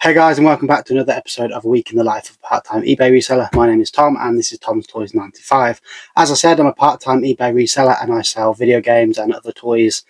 Hey guys, and welcome back to another episode of A Week in the Life of a Part-Time eBay Reseller. My name is Tom and this is Tom's Toys 95. As I said, I'm a part-time eBay reseller and I sell video games and other toys,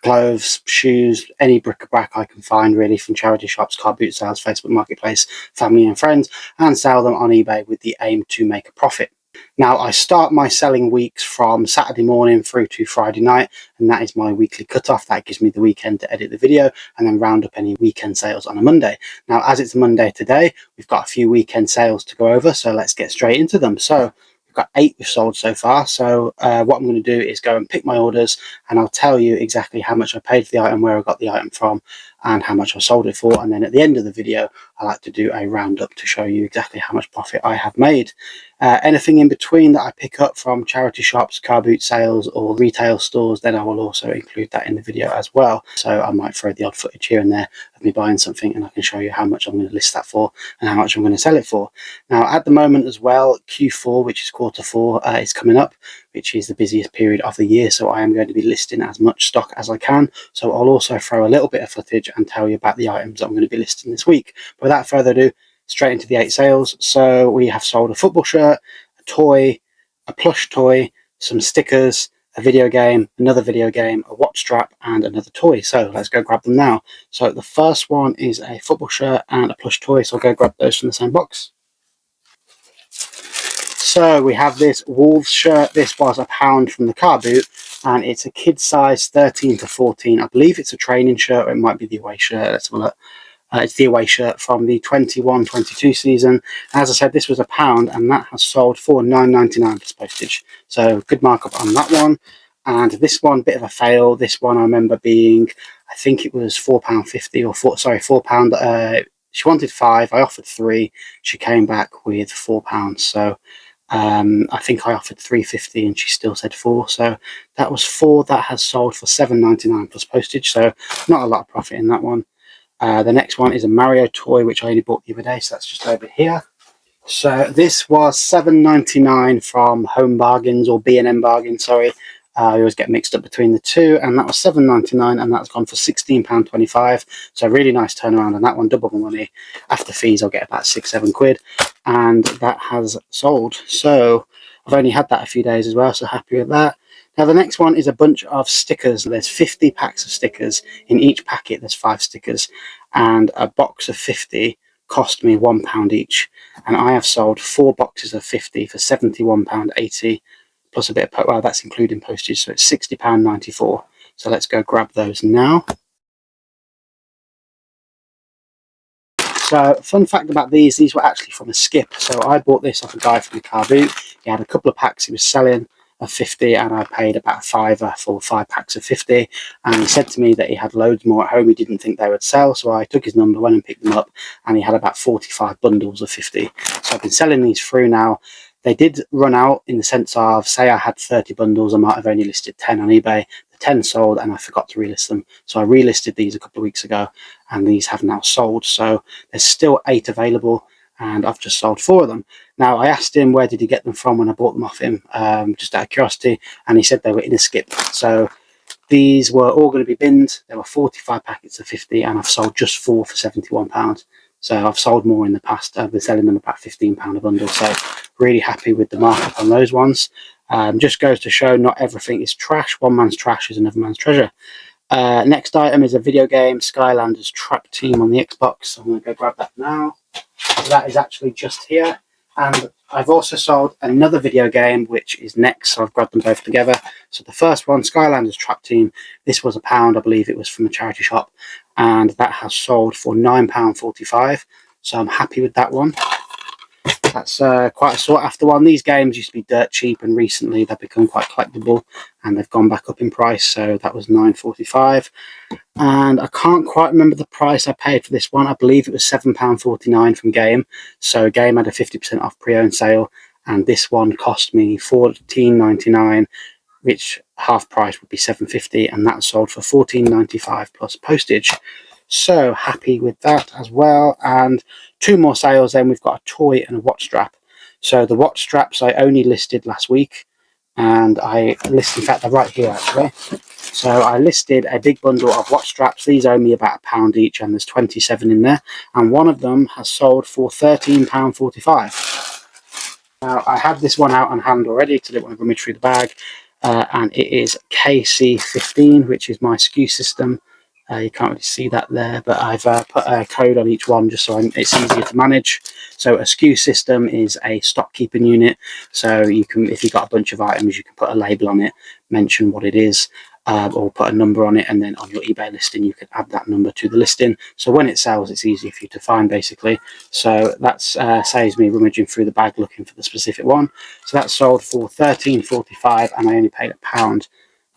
clothes, shoes, any bric-a-brac I can find really, from charity shops, car boot sales, Facebook Marketplace, family and friends, and sell them on eBay with the aim to make a profit. Now, I start my selling weeks from Saturday morning through to Friday night, and that is my weekly cutoff. That gives me the weekend to edit the video and then round up any weekend sales on a Monday. Now, as it's Monday today, we've got a few weekend sales to go over, so let's get straight into them. So we've got 8 we've sold so far. So what I'm going to do is go and pick my orders, and I'll tell you exactly how much I paid for the item, where I got the item from, and how much I sold it for. And then at the end of the video, I like to do a roundup to show you exactly how much profit I have made. Anything in between that I pick up from charity shops, car boot sales, or retail stores, then I will also include that in the video as well. So I might throw the odd footage here and there of me buying something, and I can show you how much I'm going to list that for and how much I'm going to sell it for. Now, at the moment as well, Q4, which is quarter 4, is coming up, which is the busiest period of the year. So I am going to be listing as much stock as I can. So I'll also throw a little bit of footage and tell you about the items that I'm going to be listing this week. But without further ado, straight into the 8 sales. So we have sold a football shirt, a toy, a plush toy, some stickers, a video game, another video game, a watch strap, and another toy. So let's go grab them now. So the first one is a football shirt and a plush toy. So I'll go grab those from the same box. So we have this Wolves shirt. This was £1 from the car boot, and it's a kid size 13 to 14. I believe it's a training shirt, or it might be the away shirt. Let's have a look. It's the away shirt from the 21-22 season. As I said, this was £1, and that has sold for £9.99 plus postage. So good markup on that one. And this one, bit of a fail. This one I remember being, I think it was £4.50 or £4. She wanted 5. I offered 3. She came back with £4. So I think I offered £3.50 and she still said 4. So that was 4. That has sold for £7.99 plus postage. So not a lot of profit in that one. The next one is a Mario toy, which I only bought the other day, so that's just over here. So this was £7.99 from Home Bargains, or B&M Bargains, sorry. I always get mixed up between the two, and that was £7.99, and that's gone for £16.25. So a really nice turnaround on that one, double the money. After fees, I'll get about £6-7, and that has sold. So I've only had that a few days as well, so happy with that. Now the next one is a bunch of stickers. There's 50 packs of stickers. In each packet there's 5 stickers, and a box of 50 cost me £1 each, and I have sold 4 boxes of 50 for £71.80 plus a bit of, well, that's including postage, so it's £60.94. So let's go grab those now. So fun fact about these were actually from a skip. So I bought this off a guy from the car boot. He had a couple of packs he was selling of 50, and I paid about £5 for 5 packs of 50, and he said to me that he had loads more at home. He didn't think they would sell, so I took his number, went and picked them up, and he had about 45 bundles of 50. So I've been selling these through now. They did run out, in the sense of, say I had 30 bundles, I might have only listed 10 on eBay. The 10 sold and I forgot to relist them, so I relisted these a couple of weeks ago, and these have now sold. So there's still 8 available, and I've just sold 4 of them. Now, I asked him where did he get them from when I bought them off him, just out of curiosity, and he said they were in a skip. So these were all going to be binned. There were 45 packets of 50, and I've sold just 4 for £71. So I've sold more in the past. I've been selling them about £15 a bundle. So really happy with the markup on those ones. Just goes to show not everything is trash. One man's trash is another man's treasure. Next item is a video game, Skylanders Trap Team on the Xbox. So I'm going to go grab that now. So that is actually just here. And I've also sold another video game, which is next, so I've grabbed them both together. So the first one, Skylanders Trap Team, this was £1, I believe it was from a charity shop, and that has sold for £9.45. So I'm happy with that one. That's quite a sought after one. These games used to be dirt cheap, and recently they've become quite collectible, and they've gone back up in price. So that was £9.45. And I can't quite remember the price I paid for this one. I believe it was £7.49 from Game. So Game had a 50% off pre-owned sale, and this one cost me £14.99, which half price would be £7.50, and that sold for £14.95 plus postage. So happy with that as well. And 2 more sales then. We've got a toy and a watch strap. So the watch straps I only listed last week, and I listed, in fact they're right here actually. So I listed a big bundle of watch straps. These owe me about £1 each, and there's 27 in there, and one of them has sold for £13.45. Now I had this one out on hand already because I didn't want to rummage through the bag, and it is KC15, which is my SKU system. You can't really see that there, but I've put a code on each one just so it's easier to manage. So a SKU system is a stock keeping unit. So you can, if you've got a bunch of items, you can put a label on it, mention what it is, or put a number on it, and then on your eBay listing you can add that number to the listing. So when it sells, it's easy for you to find, basically. So that saves me rummaging through the bag looking for the specific one. So that sold for £13.45, and I only paid £1.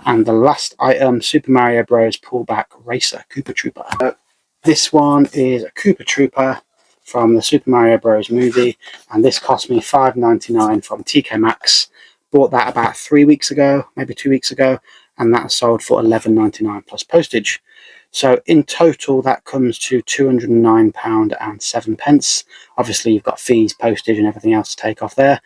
And the last item, Super Mario Bros. Pullback Racer Koopa Trooper. This one is a Koopa Trooper from the Super Mario Bros. Movie, and this cost me £5.99 from TK Maxx. Bought that about 3 weeks ago, maybe 2 weeks ago, and that sold for £11.99 plus postage. So in total, that comes to £209.07. Obviously, you've got fees, postage, and everything else to take off there.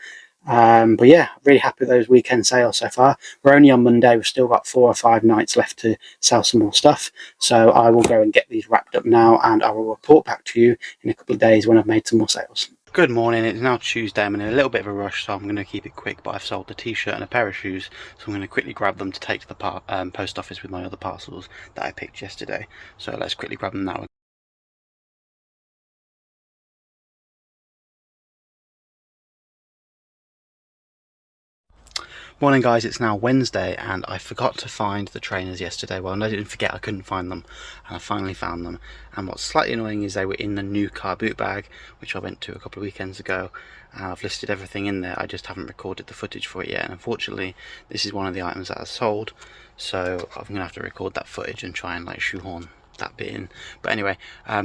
But yeah, really happy with those weekend sales so far. We're only on Monday. We've still got 4 or 5 nights left to sell some more stuff. So I will go and get these wrapped up now, and I will report back to you in a couple of days when I've made some more sales. Good morning, it's now Tuesday. I'm in a little bit of a rush, so I'm going to keep it quick, but I've sold a t-shirt and a pair of shoes, so I'm going to quickly grab them to take to the post office with my other parcels that I picked yesterday. So let's quickly grab them now. Morning guys, it's now Wednesday, and I forgot to find the trainers yesterday. Well, I didn't forget, I couldn't find them, and I finally found them. And what's slightly annoying is they were in the new car boot bag, which I went to a couple of weekends ago, and I've listed everything in there. I just haven't recorded the footage for it yet, and unfortunately this is one of the items that I sold, so I'm gonna have to record that footage and try and like shoehorn that bit in. But anyway,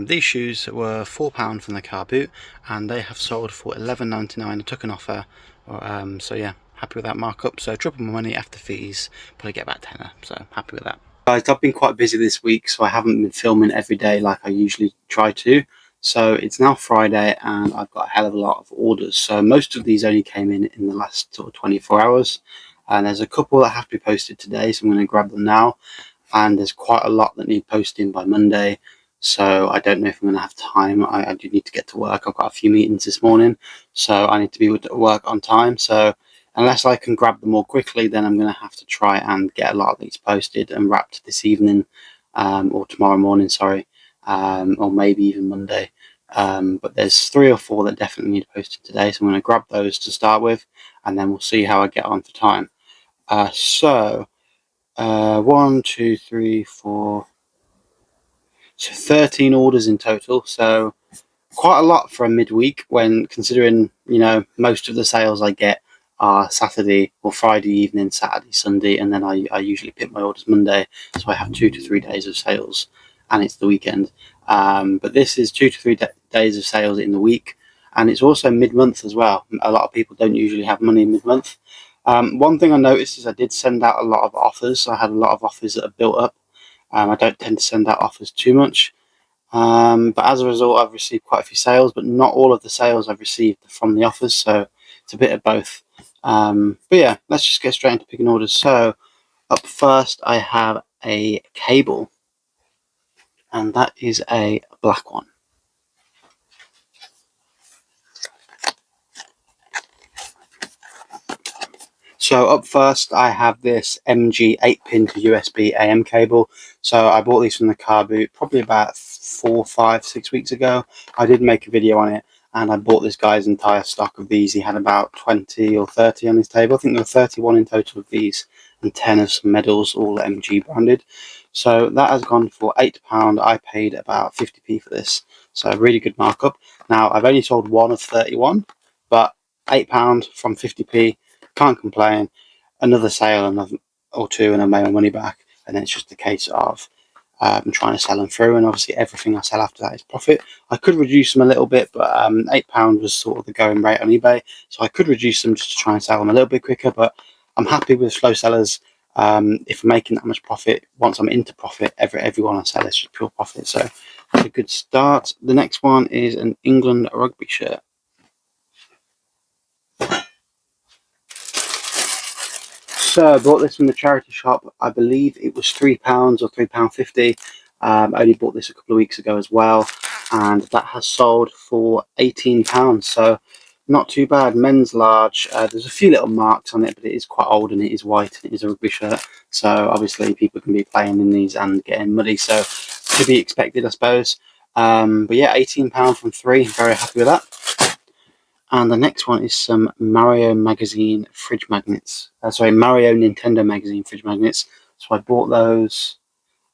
these shoes were £4 from the car boot, and they have sold for £11.99. I took an offer, so yeah, happy with that markup. So triple my money after fees, probably get about tenner, so happy with that. Guys, I've been quite busy this week, so I haven't been filming every day like I usually try to. So it's now Friday, and I've got a hell of a lot of orders. So most of these only came in the last sort of 24 hours, and there's a couple that have to be posted today, so I'm going to grab them now. And there's quite a lot that need posting by Monday, so I don't know if I'm going to have time. I do need to get to work. I've got a few meetings this morning, so I need to be at work on time. So unless I can grab them more quickly, then I'm going to have to try and get a lot of these posted and wrapped this evening, or tomorrow morning, sorry, or maybe even Monday. But there's 3 or 4 that definitely need posted today, so I'm going to grab those to start with, and then we'll see how I get on for time. 1, 2, 3, 4, so 13 orders in total. So quite a lot for a midweek, when considering, you know, most of the sales I get are Saturday or Friday evening, Saturday, Sunday, and then I usually pick my orders Monday, so I have 2 to 3 days of sales, and it's the weekend. But this is 2 to 3 days of sales in the week, and it's also mid-month as well. A lot of people don't usually have money mid-month. One thing I noticed is I did send out a lot of offers. I had a lot of offers that have built up. I don't tend to send out offers too much. But as a result, I've received quite a few sales, but not all of the sales I've received from the offers, so it's a bit of both. But yeah, let's just get straight into picking orders. So up first, I have a cable, and that is a black one. So up first, I have this MG 8-pin to USB AM cable. So I bought these from the car boot probably about 4, 5, 6 weeks ago. I did make a video on it, and I bought this guy's entire stock of these. He had about 20 or 30 on his table. I think there were 31 in total of these, and 10 of some medals, all MG branded. So that has gone for £8. I paid about 50p for this, so a really good markup. Now I've only sold one of 31, but £8 from 50p, can't complain. Another sale, another or two, and I made my money back. And then it's just a case of trying to sell them through, and obviously everything I sell after that is profit. I could reduce them a little bit, but £8 was sort of the going rate on eBay, so I could reduce them just to try and sell them a little bit quicker. But I'm happy with slow sellers. If I'm making that much profit, once I'm into profit, every one I sell is just pure profit. So that's a good start. The next one is an England rugby shirt. So I bought this from the charity shop. I believe it was £3 or £3.50. I only bought this a couple of weeks ago as well, and that has sold for £18. So not too bad. Men's large. There's a few little marks on it, but it is quite old and it is white and it is a rugby shirt. So obviously people can be playing in these and getting muddy. So to be expected, I suppose. But yeah, £18 from 3. Very happy with that. And the next one is some Mario Magazine fridge magnets. Mario Nintendo Magazine fridge magnets. So I bought those.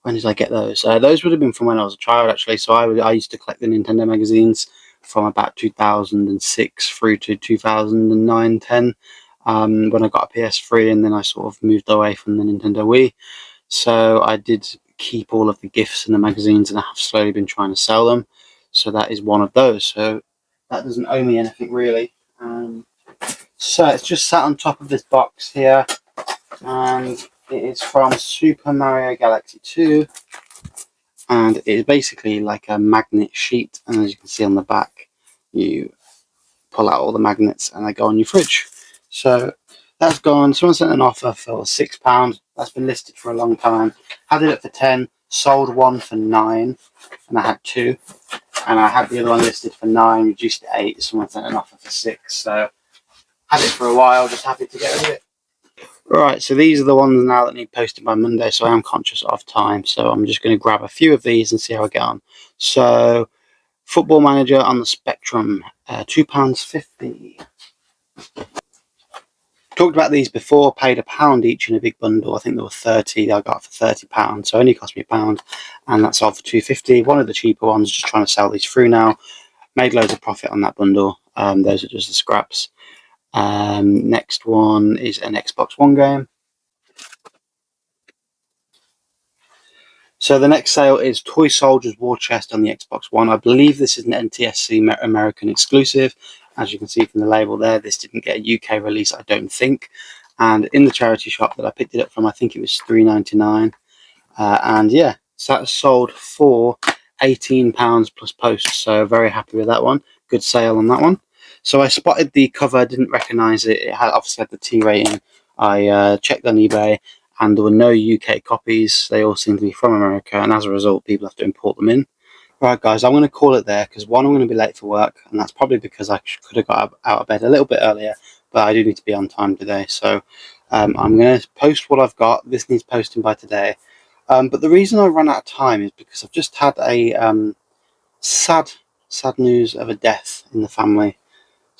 When did I get those? Those would have been from when I was a child, actually. So I used to collect the Nintendo magazines from about 2006 through to 2009, 10, when I got a PS3, and then I sort of moved away from the Nintendo Wii. So I did keep all of the gifts and the magazines, and I have slowly been trying to sell them. So that is one of those. So that doesn't owe me anything really. So it's just sat on top of this box here, and it is from Super Mario Galaxy 2, and it is basically like a magnet sheet, and as you can see on the back, you pull out all the magnets and they go on your fridge. So that's gone. Someone sent an offer for £6. That's been listed for a long time. Had it up for 10, sold one for 9, and I had 2. And I had the other one listed for 9, reduced to 8. Someone sent an offer for 6. So had it for a while, just happy to get rid of it. Right, so these are the ones now that need posted by Monday, so I am conscious of time. So I'm just going to grab a few of these and see how I get on. So Football Manager on the Spectrum, £2.50. Talked about these before, paid £1 each in a big bundle. I think there were 30 that I got for £30, so it only cost me £1, and that's sold for £2.50. One of the cheaper ones, just trying to sell these through now. Made loads of profit on that bundle. Those are just the scraps. Next one is an Xbox One game. So the next sale is Toy Soldiers War Chest on the Xbox One. I believe this is an NTSC American exclusive. As you can see from the label there, this didn't get a UK release, I don't think. And in the charity shop that I picked it up from, I think it was £3.99. And yeah, so that's sold for £18 plus post. So very happy with that one. Good sale on that one. So I spotted the cover, didn't recognise it. It had obviously had the T rating. I checked on eBay, and there were no UK copies. They all seem to be from America, and as a result, people have to import them in. Right, guys, I'm going to call it there because one, I'm going to be late for work, and that's probably because I could have got out of bed a little bit earlier, but I do need to be on time today. So I'm going to post what I've got. This needs posting by today. But the reason I run out of time is because I've just had a sad news of a death in the family.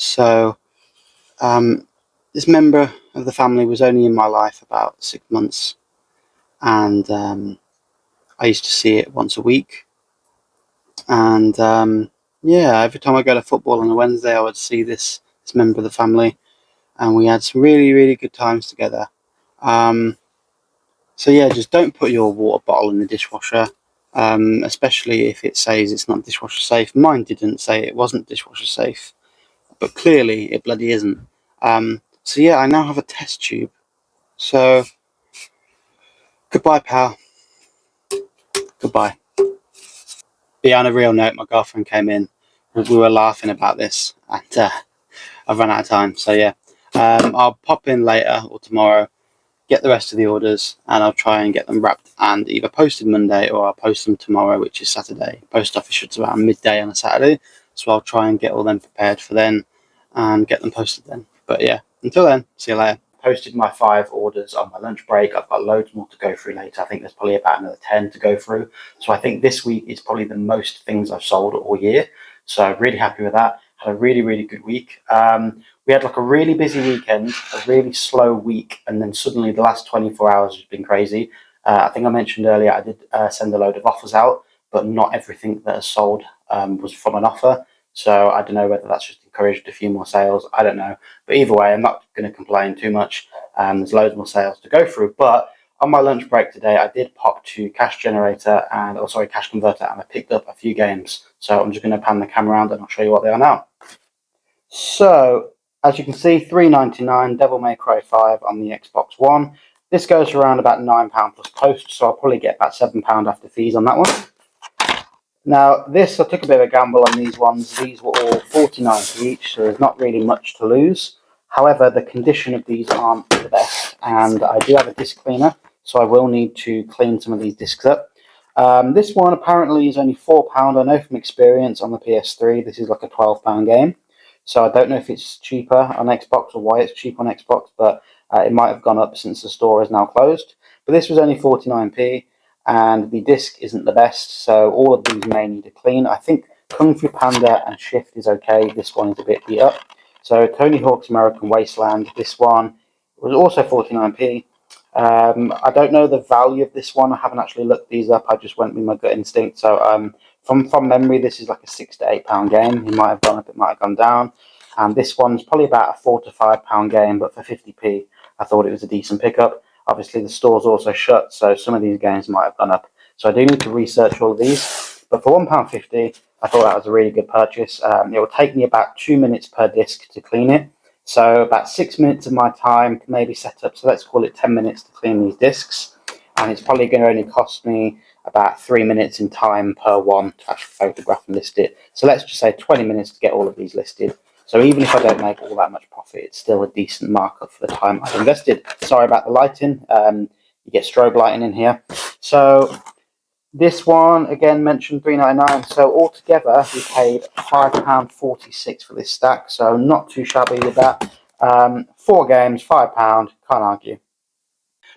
So this member of the family was only in my life about 6 months, and I used to see it once a week. And yeah, every time I go to football on a Wednesday, I would see this member of the family, and we had some really good times together. So yeah, just don't put your water bottle in the dishwasher, especially if it says it's not dishwasher safe. Mine didn't say it wasn't dishwasher safe, but clearly it bloody isn't. So yeah, I now have a test tube. So goodbye, pal. Goodbye. But yeah, on a real note, my girlfriend came in. We were laughing about this, and I've run out of time. So yeah, I'll pop in later or tomorrow, get the rest of the orders, and I'll try and get them wrapped and either posted Monday or I'll post them tomorrow, which is Saturday. Post office shuts around midday on a Saturday, so I'll try and get all them prepared for then and get them posted then. But yeah, until then, see you later. Posted my 5 orders on my lunch break. I've got loads more to go through later. I think there's probably about another 10 to go through. So I think this week is probably the most things I've sold all year. So really happy with that. Had a really good week. We had like a really busy weekend, a really slow week, and then suddenly the last 24 hours has been crazy. I think I mentioned earlier I did send a load of offers out, but not everything that has sold was from an offer. So I don't know whether that's just encouraged a few more sales. I don't know. But either way, I'm not going to complain too much. There's loads more sales to go through. But on my lunch break today, I did pop to Cash Converter, and I picked up a few games. So I'm just going to pan the camera around and I'll show you what they are now. So as you can see, £3.99 Devil May Cry 5 on the Xbox One. This goes around about £9 plus post, so I'll probably get about £7 after fees on that one. Now, I took a bit of a gamble on these ones. These were all 49 each, so there's not really much to lose. However, the condition of these aren't the best. and I do have a disc cleaner, so I will need to clean some of these discs up. This one apparently is only £4. I know from experience on the PS3 this is like a £12 game, so I don't know if it's cheaper on Xbox or why it's cheap on Xbox, but it might have gone up since the store is now closed. But this was only 49p, and the disc isn't the best, so all of these may need a clean. I think Kung Fu Panda and Shift is okay. This one is a bit beat up. So Tony Hawk's American Wasteland, this one was also 49p. I don't know the value of this one. I haven't actually looked these up. I just went with my gut instinct. So from memory, this is like a £6 to £8 game. It might have gone up, it might have gone down. And this one's probably about a £4 to £5 game, but for 50p, I thought it was a decent pickup. Obviously, the store's also shut, so some of these games might have gone up. So I do need to research all of these. But for £1.50, I thought that was a really good purchase. It will take me about 2 minutes per disc to clean it. So about 6 minutes of my time to maybe set up. So let's call it 10 minutes to clean these discs. And it's probably going to only cost me about 3 minutes in time per one to actually photograph and list it. So let's just say 20 minutes to get all of these listed. So even if I don't make all that much profit, it's still a decent markup for the time I've invested. Sorry about the lighting. You get strobe lighting in here. So this one, again, mentioned £3.99. So altogether, we paid £5.46 for this stack. So not too shabby with that. 4 games, £5. Can't argue.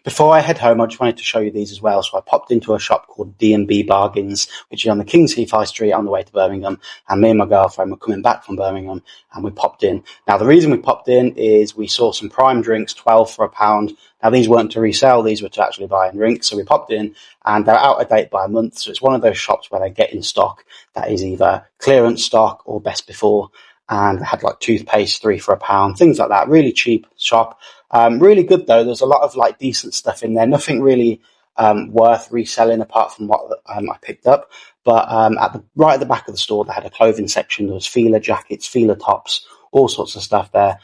Before I head home, I just wanted to show you these as well. So I popped into a shop called D&B Bargains, which is on the King's Heath High Street on the way to Birmingham. And me and my girlfriend were coming back from Birmingham, and we popped in. Now, the reason we popped in is we saw some prime drinks, 12 for £1. Now, these weren't to resell. These were to actually buy and drink. So we popped in, and they're out of date by a month. So it's one of those shops where they get in stock that is either clearance stock or best before. And they had like toothpaste, 3 for £1, things like that. Really cheap shop. Really good though. There's a lot of like decent stuff in there. Nothing really worth reselling apart from what I picked up. But right at the back of the store, they had a clothing section. There was feeler jackets, feeler tops, all sorts of stuff there.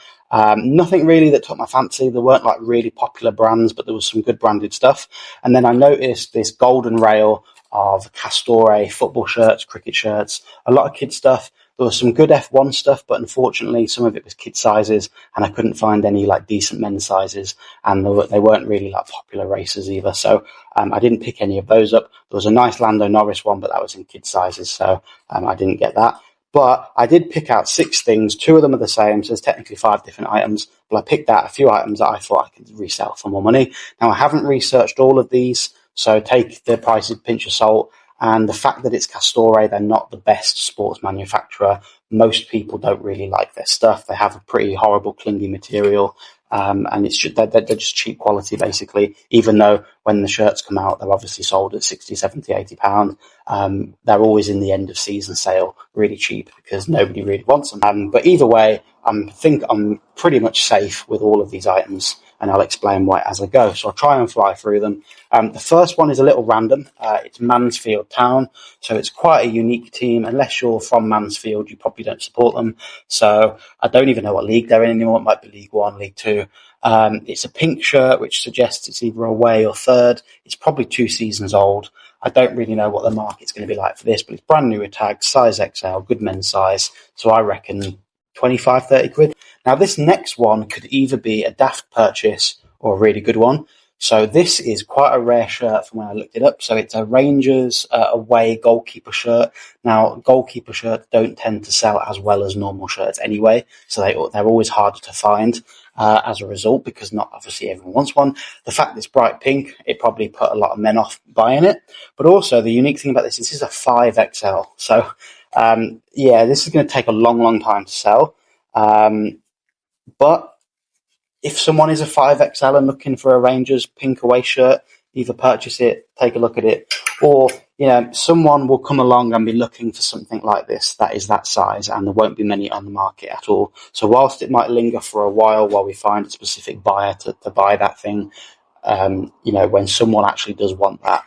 Nothing really that took my fancy. There weren't like really popular brands, but there was some good branded stuff. And then I noticed this golden rail of Castore football shirts, cricket shirts, a lot of kid stuff. There was some good F1 stuff, but unfortunately some of it was kid sizes, and I couldn't find any like decent men's sizes, and they weren't really like popular races either. So I didn't pick any of those up. There was a nice Lando Norris one, but that was in kid sizes, so I didn't get that. But I did pick out 6 things. 2 of them are the same, so there's technically 5 different items. But I picked out a few items that I thought I could resell for more money. Now, I haven't researched all of these, so take the prices with a pinch of salt. And the fact that it's Castore, they're not the best sports manufacturer. Most people don't really like their stuff. They have a pretty horrible, clingy material. And it's just, they're just cheap quality, basically, even though when the shirts come out, they're obviously sold at 60, 70, £80. They're always in the end of season sale, really cheap, because nobody really wants them. But either way, I think I'm pretty much safe with all of these items, and I'll explain why as I go. So I'll try and fly through them. The first one is a little random. It's Mansfield Town. So it's quite a unique team. Unless you're from Mansfield, you probably don't support them. So I don't even know what league they're in anymore. It might be League One, League Two. It's a pink shirt, which suggests it's either away or third. It's probably 2 seasons old. I don't really know what the market's going to be like for this, but it's brand new with tags, size XL, good men's size. So I reckon 25, 30 quid. Now, this next one could either be a daft purchase or a really good one. So this is quite a rare shirt from when I looked it up. So it's a Rangers away goalkeeper shirt. Now, goalkeeper shirts don't tend to sell as well as normal shirts anyway. So they're always harder to find as a result, because not obviously everyone wants one. The fact that it's bright pink, it probably put a lot of men off buying it. But also the unique thing about this is a 5XL. So yeah, this is going to take a long, long time to sell. But if someone is a 5XL and looking for a Rangers pink away shirt, either purchase it, take a look at it, or someone will come along and be looking for something like this that is that size, and there won't be many on the market at all. So whilst it might linger for a while we find a specific buyer to buy that thing, when someone actually does want that,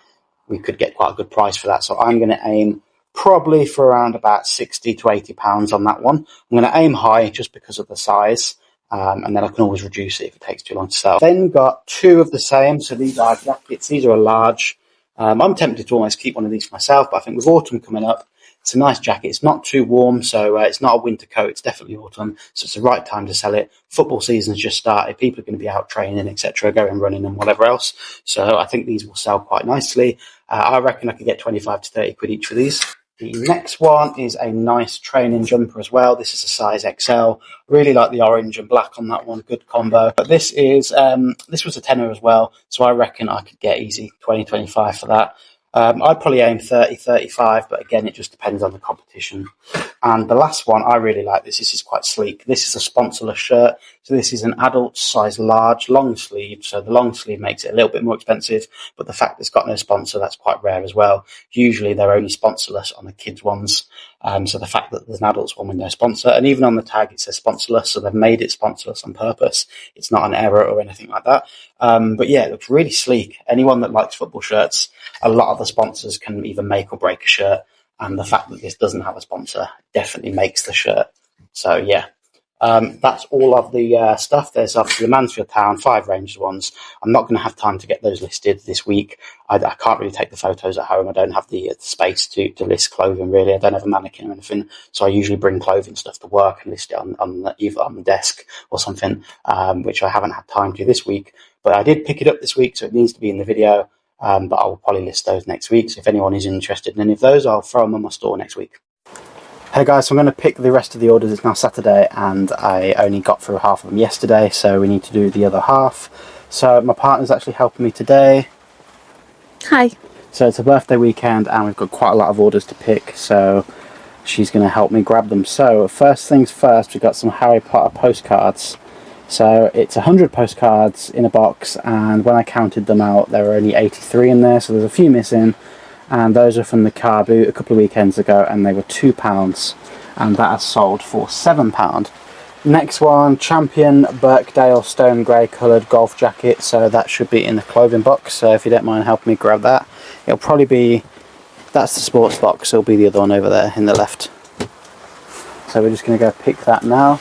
we could get quite a good price for that. So I'm going to aim probably for around about £60 to £80 on that one. I'm going to aim high just because of the size. And then I can always reduce it if it takes too long to sell. Then got 2 of the same. So these are jackets. These are a large. I'm tempted to almost keep one of these for myself, but I think with autumn coming up, It's a nice jacket. It's not too warm, so it's not a winter coat. It's definitely autumn, so it's the right time to sell it. Football season's just started. People are going to be out training, etc., going running and whatever else. So I think these will sell quite nicely. I reckon I could get 25 to 30 quid each for these. The next one is a nice training jumper as well. This is a size XL. Really like the orange and black on that one. Good combo. But this is this was a tenner as well, so I reckon I could get easy 20, 25 for that. I'd probably aim 30, 35, but again, it just depends on the competition. And the last one, I really like this. This is quite sleek. This is a sponsorless shirt. So this is an adult size large, long sleeve. So the long sleeve makes it a little bit more expensive, but the fact it's got no sponsor, that's quite rare as well. Usually they're only sponsorless on the kids ones. So the fact that there's an adults one with no sponsor, and even on the tag it says sponsorless, so they've made it sponsorless on purpose. It's not an error or anything like that. But yeah, it looks really sleek. Anyone that likes football shirts, a lot of the sponsors can either make or break a shirt, and the fact that this doesn't have a sponsor definitely makes the shirt. So yeah, that's all of the stuff. There's obviously the Mansfield Town 5 Rangers ones. I'm not going to have time to get those listed this week. I can't really take the photos at home. I don't have the space to list clothing, really. I don't have a mannequin or anything, so I usually bring clothing stuff to work and list it either on the desk or something, which I haven't had time to this week. But I did pick it up this week, so it needs to be in the video. But I will probably list those next week. So if anyone is interested in any of those, I'll throw them on my store next week. Hey guys, so I'm going to pick the rest of the orders. It's now Saturday and I only got through half of them yesterday, so we need to do the other half. So my partner's actually helping me today. Hi. So it's a birthday weekend and we've got quite a lot of orders to pick, so she's going to help me grab them. So first things first, we've got some Harry Potter postcards. So it's 100 postcards in a box, and when I counted them out there were only 83 in there, so there's a few missing, and those are from the car boot a couple of weekends ago and they were £2, and that has sold for £7. Next one, Champion Birkdale stone grey coloured golf jacket, so that should be in the clothing box, so if you don't mind helping me grab that. It'll probably be, that's the sports box, it'll be the other one over there in the left. So we're just going to go pick that now.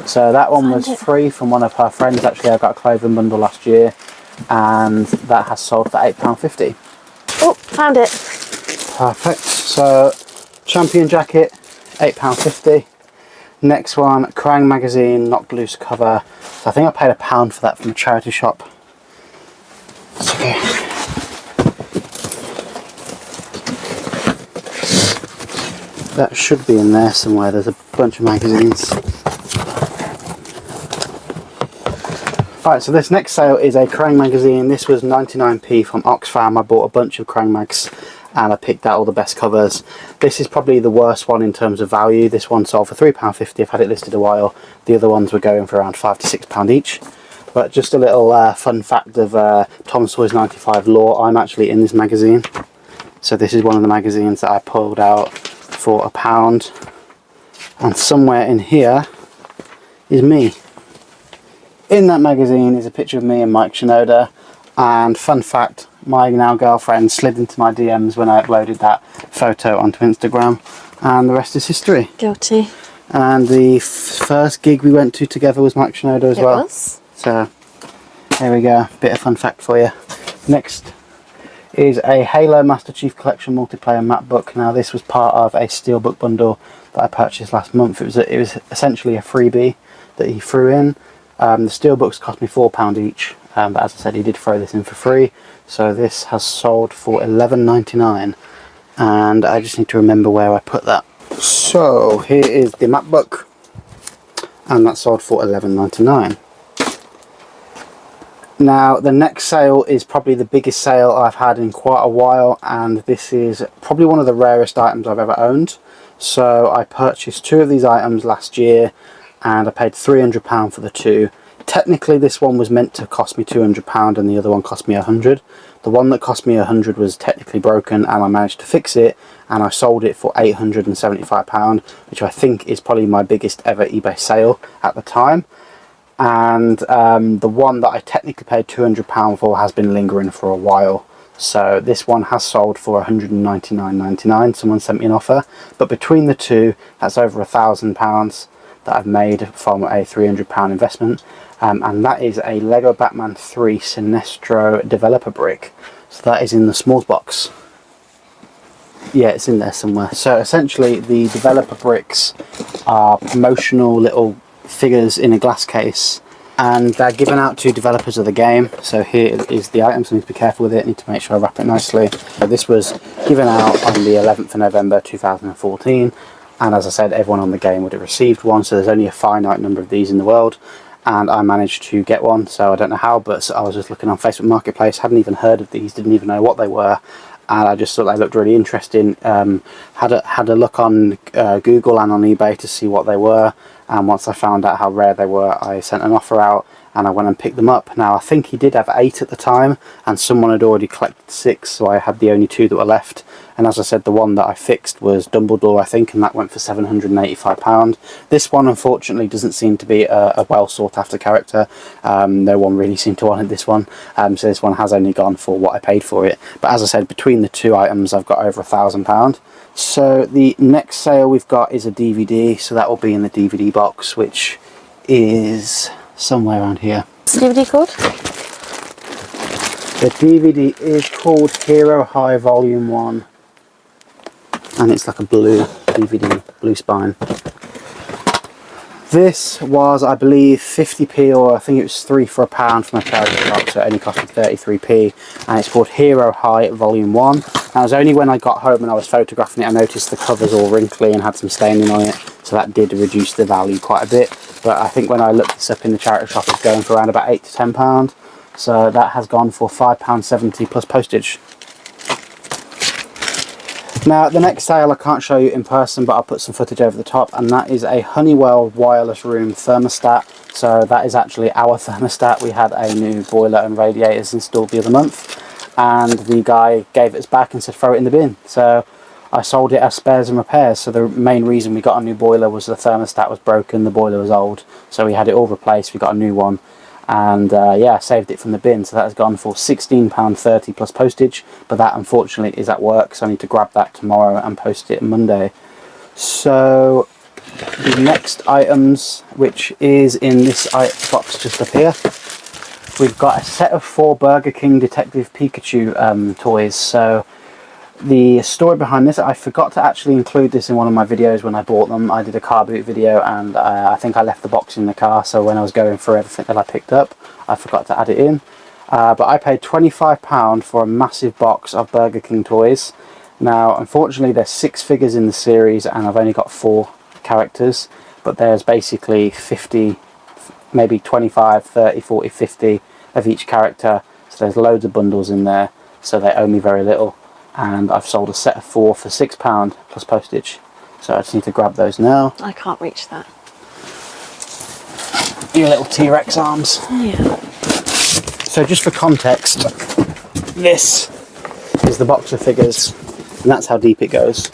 So that one was free from one of her friends. Actually, I got a clothing bundle last year and that has sold for £8.50. Oh, found it. Perfect. So Champion jacket, £8.50. Next one, Kerrang magazine, knocked loose cover. So I think I paid £1 for that from a charity shop. That's okay. That should be in there somewhere. There's a bunch of magazines. Alright, so this next sale is a Kerrang magazine. This was 99p from Oxfam. I bought a bunch of Kerrang mags and I picked out all the best covers. This is probably the worst one in terms of value. This one sold for £3.50. I've had it listed a while. The other ones were going for around £5 to £6 each. But just a little fun fact of Tom Sawyer's 95 Law. I'm actually in this magazine. So this is one of the magazines that I pulled out for £1. And somewhere in here is me. In that magazine is a picture of me and Mike Shinoda, and fun fact, my now girlfriend slid into my DMs when I uploaded that photo onto Instagram, and the rest is history. Guilty. And the first gig we went to together was Mike Shinoda as well. It was. So there we go, bit of fun fact for you. Next is a Halo Master Chief Collection multiplayer map book. Now this was part of a steelbook bundle that I purchased last month. It was essentially a freebie that he threw in. The steelbooks cost me £4 each, but as I said, he did throw this in for free, so this has sold for £11.99, and I just need to remember where I put that. So here is the map book, and that sold for £11.99. Now the next sale is probably the biggest sale I've had in quite a while, and this is probably one of the rarest items I've ever owned. So I purchased 2 of these items last year and I paid £300 for the 2. Technically this one was meant to cost me £200 and the other one cost me £100. The one that cost me £100 was technically broken and I managed to fix it, and I sold it for £875, which I think is probably my biggest ever eBay sale at the time. And the one that I technically paid £200 for has been lingering for a while. So this one has sold for £199.99. Someone sent me an offer, but between the two, that's over £1,000 that I've made from a £300 investment, and that is a Lego Batman 3 Sinestro developer brick. So that is in the smalls box. Yeah, it's in there somewhere. So essentially the developer bricks are promotional little figures in a glass case, and they're given out to developers of the game. So here is the item, so I need to be careful with it. I need to make sure I wrap it nicely. So this was given out on the 11th of November 2014, and as I said, everyone on the game would have received one, so there's only a finite number of these in the world, and I managed to get one. So I don't know how, but I was just looking on Facebook Marketplace, hadn't even heard of these, didn't even know what they were, and I just thought they looked really interesting. Had a look on Google and on eBay to see what they were, and once I found out how rare they were, I sent an offer out and I went and picked them up. Now I think he did have 8 at the time, and someone had already collected 6, so I had the only 2 that were left. And as I said, the one that I fixed was Dumbledore, I think, and that went for £785. This one unfortunately doesn't seem to be a well sought after character. No one really seemed to want this one, so this one has only gone for what I paid for it. But as I said, between the 2 items I've got over £1,000. So the next sale we've got is a DVD, so that will be in the DVD box, which is somewhere around here. What's the DVD called? The DVD is called Hero High Volume 1, and it's like a blue DVD, blue spine. This was, I believe, 50p, or I think it was 3 for £1 from a charity shop, so it only cost me 33p, and it's called Hero High Volume 1. Now, it was only when I got home and I was photographing it I noticed the cover's all wrinkly and had some staining on it, so that did reduce the value quite a bit. But I think when I looked this up in the charity shop, it's going for around about £8 to £10, so that has gone for £5.70 plus postage. Now the next sale I can't show you in person, but I'll put some footage over the top, and that is a Honeywell wireless room thermostat. So that is actually our thermostat. We had a new boiler and radiators installed the other month, and the guy gave it us back and said throw it in the bin. So I sold it as spares and repairs. So the main reason we got a new boiler was the thermostat was broken, the boiler was old, so we had it all replaced, we got a new one. And yeah, I saved it from the bin, so that has gone for £16.30 plus postage, but that unfortunately is at work, so I need to grab that tomorrow and post it Monday. So the next items, which is in this box just up here, we've got a set of 4 Burger King Detective Pikachu toys. So the story behind this, I forgot to actually include this in one of my videos when I bought them. I did a car boot video, and I think I left the box in the car, so when I was going through everything that I picked up, I forgot to add it in. But I paid £25 for a massive box of Burger King toys. Now unfortunately there's 6 figures in the series and I've only got 4 characters, but there's basically 50, maybe 25, 30, 40, 50 of each character, so there's loads of bundles in there, so they owe me very little. And I've sold a set of 4 for £6 plus postage, so I just need to grab those now. I can't reach that. Your little T-Rex arms. Yeah. So just for context, this is the box of figures, and that's how deep it goes.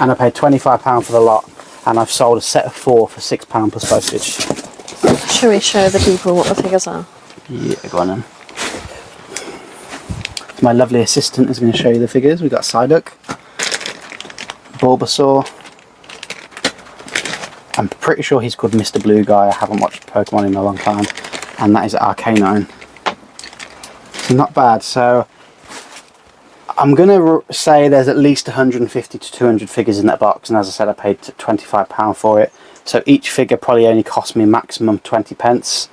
And I paid £25 for the lot, and I've sold a set of 4 for £6 plus postage. Shall we show the people what the figures are? Yeah, go on then. My lovely assistant is going to show you the figures. We've got Psyduck, Bulbasaur. I'm pretty sure he's called Mr. Blue Guy. I haven't watched Pokemon in a long time. And that is Arcanine. So not bad. So I'm going to say there's at least 150 to 200 figures in that box. And as I said, I paid £25 for it. So each figure probably only cost me maximum 20 pence.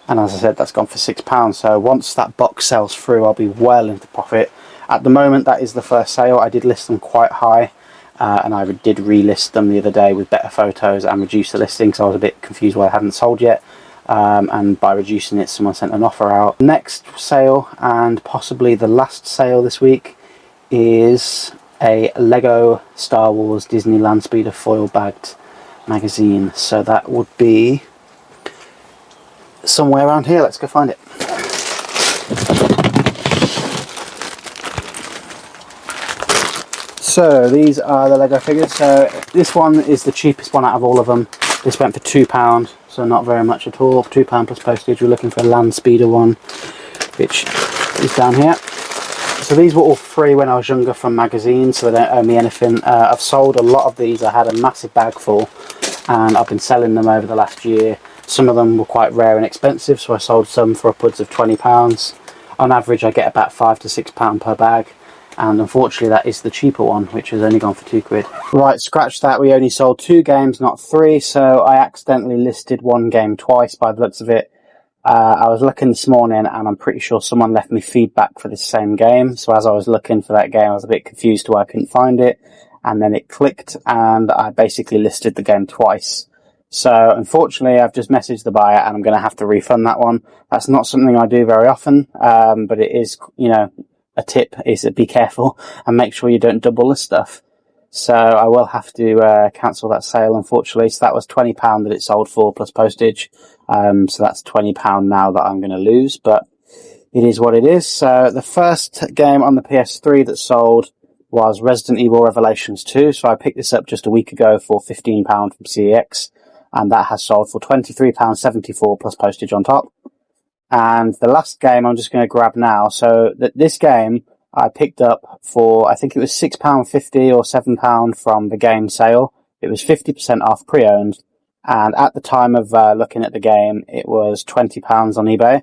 And as I said, that's gone for £6. So once that box sells through, I'll be well into profit. At the moment, that is the first sale. I did list them quite high, and I did relist them the other day with better photos and reduce the listing, so I was a bit confused why I hadn't sold yet. And by reducing it, someone sent an offer out. Next sale, and possibly the last sale this week, is a Lego Star Wars Disney Land Speeder foil bagged magazine. So that would be somewhere around here. Let's go find it. So these are the Lego figures. So this one is the cheapest one out of all of them. This went for £2, so not very much at all. £2 plus postage. We're looking for a Land Speeder one, which is down here. So these were all free when I was younger from magazines, so they don't owe me anything. I've sold a lot of these. I had a massive bag full, and I've been selling them over the last year. Some of them were quite rare and expensive, so I sold some for upwards of £20. On average, I get about £5 to £6 per bag. and unfortunately that is the cheaper one, which has only gone for £2. Right, scratch that, we only sold 2 games, not 3, so I accidentally listed 1 game twice by the looks of it. I was looking this morning and I'm pretty sure someone left me feedback for the same game, so as I was looking for that game I was a bit confused to why I couldn't find it, and then it clicked and I basically listed the game twice. So unfortunately I've just messaged the buyer and I'm going to have to refund that one. That's not something I do very often, but it is, you know, a tip is to be careful and make sure you don't double the stuff. So I will have to cancel that sale, unfortunately. So that was £20 that it sold for plus postage. So that's £20 now that I'm going to lose, but it is what it is. So the first game on the PS3 that sold was Resident Evil Revelations 2. So I picked this up just a week ago for £15 from CEX, and that has sold for £23.74 plus postage on top. And the last game I'm just going to grab now. So this game I picked up for, I think it was £6.50 or £7 from the game sale. It was 50% off pre-owned. And at the time of looking at the game, it was £20 on eBay.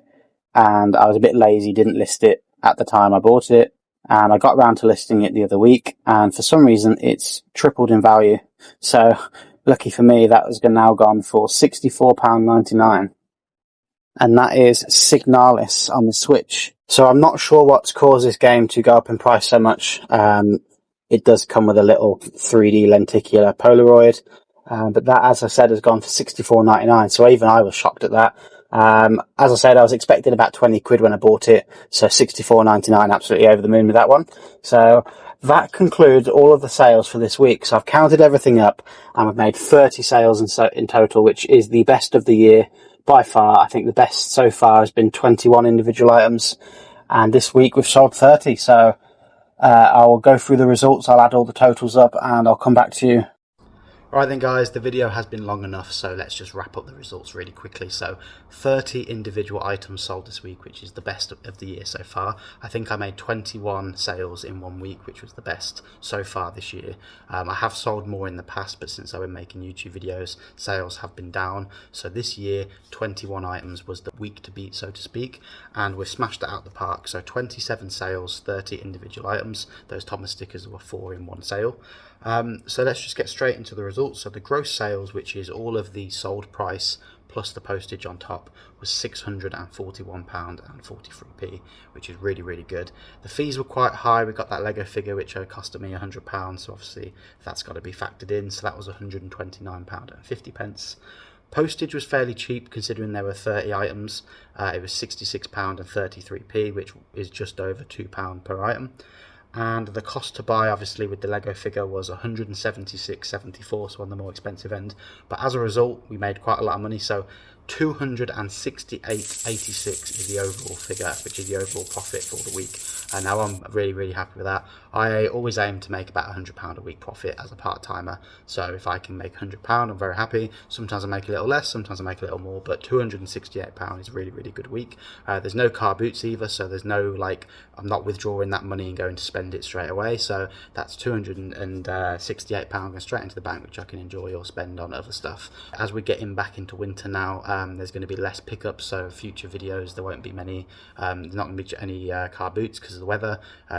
And I was a bit lazy, didn't list it at the time I bought it. And I got around to listing it the other week. And for some reason, it's tripled in value. So lucky for me, that was now gone for £64.99. And that is Signalis on the Switch. So I'm not sure what's caused this game to go up in price so much. It does come with a little 3D lenticular Polaroid, but that, as I said, has gone for £64.99. So even I was shocked at that. As I said, I was expecting about £20 when I bought it, so £64.99, absolutely over the moon with that one. So that concludes all of the sales for this week. So I've counted everything up, and we've made 30 sales in total, which is the best of the year. By far, I think the best so far has been 21 individual items, and this week we've sold 30. So I'll go through the results, I'll add all the totals up, and I'll come back to you. Right then guys, the video has been long enough, so let's just wrap up the results really quickly. So 30 individual items sold this week, which is the best of the year so far. I think I made 21 sales in 1 week, which was the best so far this year. I have sold more in the past, but since I've been making YouTube videos, sales have been down. So this year, 21 items was the week to beat, so to speak, and we've smashed it out the park. So 27 sales, 30 individual items. Those Thomas stickers were 4 in 1 sale. So let's just get straight into the results. So the gross sales, which is all of the sold price plus the postage on top, was £641.43, which is really, really good. The fees were quite high. We got that Lego figure, which costed me £100, so obviously that's got to be factored in. So that was £129.50. Postage was fairly cheap considering there were 30 items. It was £66.33, which is just over £2 per item. And the cost to buy, obviously, with the Lego figure was £176.74, so on the more expensive end. But as a result, we made quite a lot of money. So £268.86 is the overall figure, which is the overall profit for the week. And now I'm really, really happy with that. I always aim to make about £100 a week profit as a part-timer. So if I can make £100, I'm very happy. Sometimes I make a little less, sometimes I make a little more, but £268 is a really, really good week. There's no car boots either, so there's no, like, I'm not withdrawing that money and going to spend it straight away. So that's £268 going straight into the bank, which I can enjoy or spend on other stuff. As we're getting back into winter now, there's going to be less pickups, so future videos there won't be many. There's not going to be any car boots because of the weather.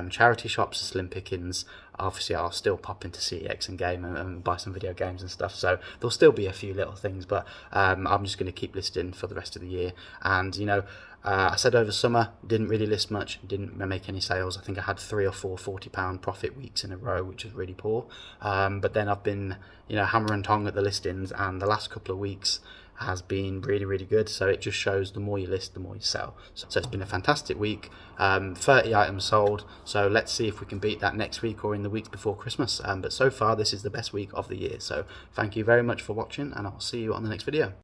Charity shops are slim pickings. Obviously I'll still pop into CEX and game and buy some video games and stuff, so there'll still be a few little things, but I'm just going to keep listing for the rest of the year. And you know, I said over summer didn't really list much, didn't make any sales. I think I had 3 or 4 £40 profit weeks in a row, which was really poor. But then I've been, you know, hammer and tong at the listings, and the last couple of weeks has been really, really good. So it just shows the more you list, the more you sell. So it's been a fantastic week. 30 items sold. So let's see if we can beat that next week or in the weeks before Christmas. But so far, this is the best week of the year. So thank you very much for watching, and I'll see you on the next video.